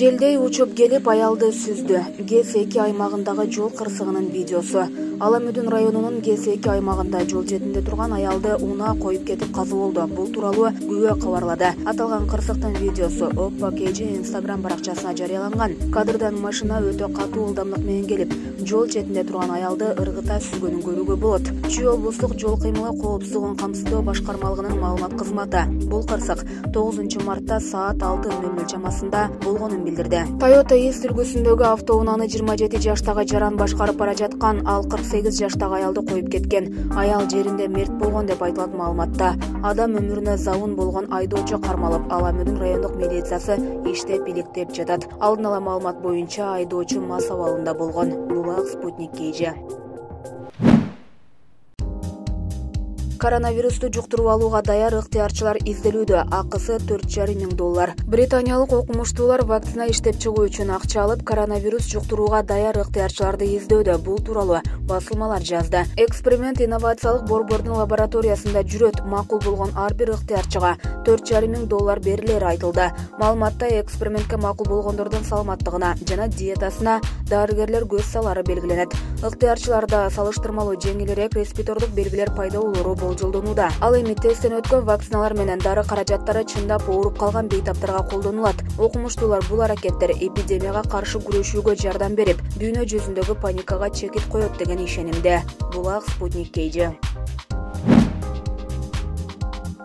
Желдей учуп келип аялды сүздү. ГЭС-2 аймагындагы жол кырсыгынын видеосу. Аламүдүн районунун ГЭС-2 аймагында жол четинде турган аялды унаа коюп кетип каза болду. Бул тууралуу күбө кабарлады. Аталган кырсыктын видеосу Oppo KG Instagram баракчасына жарыяланган. Кадрдан машина өтө катуу ылдамдык менен келип, жол четинде турган аялды ыргыта сүзгөнүн көрүүгө болот. Чүй облустук жол кыймылы коопсуздугун камсыздоо башкармалыгынын маалымат кызматы бул кырсык 9 мартта саат 6:00 чамасында болгонун билдирди. Toyota East үлгүсүндөгү автоунааны 27 жаштагы жаран башкарып бара жаткан, ал 48 жаштагы аялды коюп кеткен. Аял жеринде мерт болгон деп айтылат маалыматта. Адам өмүрүнө забын болгон айдоочу кармалып, Аламүдүн райондук милициясы иштеп иликтеп жатат. Алдын ала маалымат боюнча айдоочу мас абалында болгон. Булак Спутник KG. Коронавирусту жуктуруп алууга даяр ыктыярчылар изделүүдө. Акысы $4,500. Британиялык окумуштуулар вакцина иштеп чыгуу үчүн акча алып, коронавирус жуктурууга даяр ыктыярчыларды издөдө. Бул тууралуу басылмалар жазды. Эксперимент инновациялык борбордун лабораториясында жүрөт. Макул болгон ар бир ыктыярчыга $4,500 берилери айтылды. Маалыматта экспериментке макул болгондордун саламаттыгына жана диетасына дарыгерлер көз салары белгиленет. Ыктыярчыларда салыштырмалуу жеңилирээк респиратордук белгилер пайда болору болжолдонууда. Ал эми тесттен өткөн вакциналар менен дары каражаттары чындап ооруп калган бейтаптарга колдонулат. Окумуштуулар бул аракеттер эпидемияга каршы күрөшүүгө жардам берип, дүйнө жүзүндөгү паникага чекит коет деген ишенимде. Булак Спутник KG.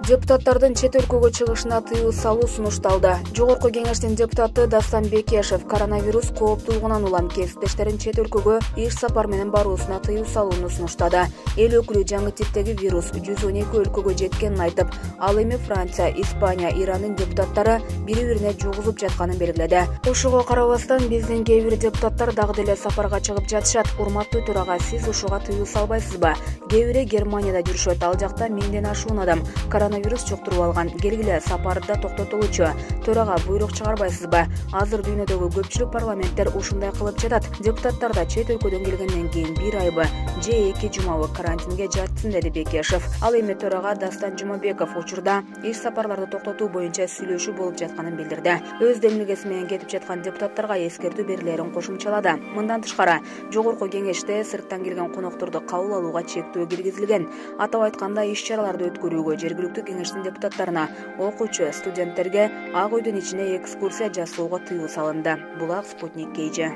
Депутаттардын чет өлкөгө чыгышына тыюу салуу сунушталды. Жогорку кеңештин депутаты Дастан Бекешев коронавирус кооптуулугунан улам кесиптештерин чет өлкөгө иш сапар менен баруусуна тыюу салууну сунуштады. Эл өкүлү жаңы типтеги вирус 112 өлкөгө жеткенин айтып, ал эми Франция, Испания, Ирандын депутаттары бири-бирине жугузуп жатканын белгиледи. Ушуга карабастан биздин кээ бир депутаттар дагы деле сапарга чыгып жатышат. Урматтуу төрага, сиз ушуга тыюу салбайсызбы? Кээ бири Германияда жүрүшөт, ал жакта 1000ден ашуун адам коронавирус жуктуруп алган. Келгиле, сапарды токтотулучу. Төрага буйрук чыгарбайсызбы? Азыр дүйнөдөгү көпчүлүк парламенттер ушундай кылып жатат. Депутаттар да чет өлкөдөн келгенден кийин 1 айбы же 2 жумабы карантинге жатсын, деди Бекешев. Ал эми төрага Дастан Жумабеков учурда иш сапарларды токтотуу боюнча сүйлөшүү болуп жатканын билдирди. Өз демилгеси менен кетип жаткан депутаттарга эскертүү берилерин кошумчалады. Мындан тышкары, жогорку кеңеште сырттан келген конокторду кабыл алууга чектөө киргизилген. Атап айтканда, иш-чараларды өткөрүүгө жергиликтүү кеңештин депутаттарына, окуучу, студенттерге Ак үйдүн ичине экскурсия жасоого тыюу салынды. Булак Спутник KG.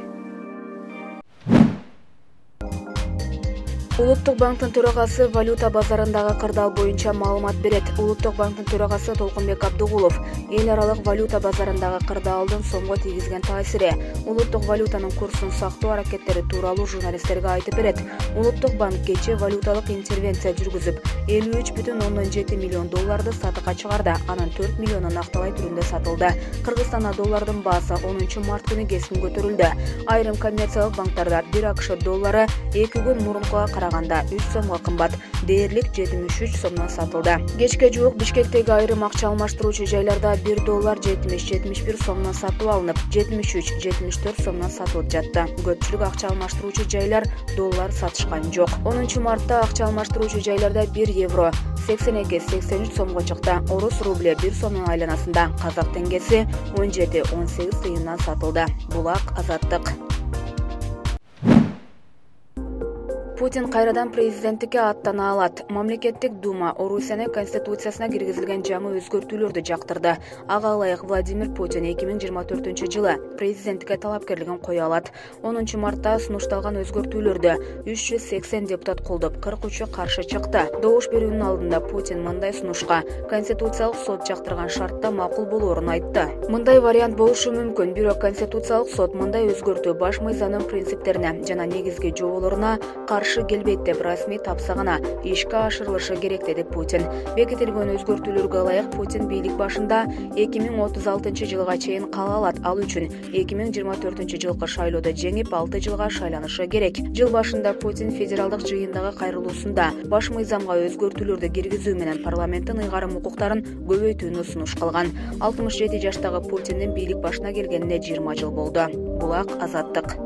Улуттук банктын төрагасы валюта базарындагы кырдаал боюнча маалымат берет. Улуттук банктын төрагасы Толкунбек Абдыгулов эл аралык валюта базарындагы кырдаалдын сомго тийгизген таасири, улуттук валютанын курсун сактоо аракеттери тууралуу журналисттерге айтып берет. Улуттук банк кечээ валюталык интервенция жүргүзүп, $53,7 миллион сатыкка чыгарды. Анын 4 миллиону накталай түрүндө сатылды. Кыргызстанда доллардын баасы 10 март күнү кескин көтөрүлдү. Айрым коммерциялык банктарда 1 АКШ доллары 2 күн мурункуга караганда 3 сомго кымбат, дээрлик 73 сомдон сатылды. Кечке жуук Бишкектеги айрым акча алмаштыруучу жайларда 1 доллар 70-71 сомдон сатып алынып, 73-74 сомдон сатылып жатты. Көпчүлүк акча алмаштыруучу жайлар доллар сатышкан жок. 10 мартта акча алмаштыруучу жайларда 1 евро 82-83 сомго чыкты. Орус рубле 1 сомдун айланасында, казак теңгеси 17-18 тыйындан сатылды. Булак Азаттык. Путин кайрадан президенттикке аттана алат. Мамлекеттик дума Орусиянын конституциясына киргизилген жаңы өзгөртүүлөрдү жактырды. Ага ылайык Владимир Путин 2024-жылы президенттикке талапкерлигин кое алат. 10 мартта сунушталган өзгөртүүлөрдү 380 депутат колдоп, 43 каршы чыкты. Добуш берүүнүн алдында Путин мындай сунушка конституциялык сот жактырган шартта макул болоорун айтты. Мындай вариант болушу мүмкүн, бирок конституциялык сот мындай өзгөртүү баш мыйзамдын принциптерине жана негизги жоболоруна каршы келбейт деп расмий тапса гана ишке ашырылышы керек, деди Путин. Бекитилген өзгөртүүлөргө ылайык Путин бийлик башында 2036 жылга чейин кала алат. Ал үчүн 2024 жылкы шайлоодо жеңип 6 жылга шайланышы керек. Жыл башында Путин федералдык жыйындагы кайрылуусунда баш мыйзамга өзгөртүүлөрдү киргизүү менен парламенттин ыйгарым укуктарын көбөйтүүнү сунуш кылган. 67 жаштагы Путиндин бийлик башына келгенине 20 жыл болду. Булак Азаттык.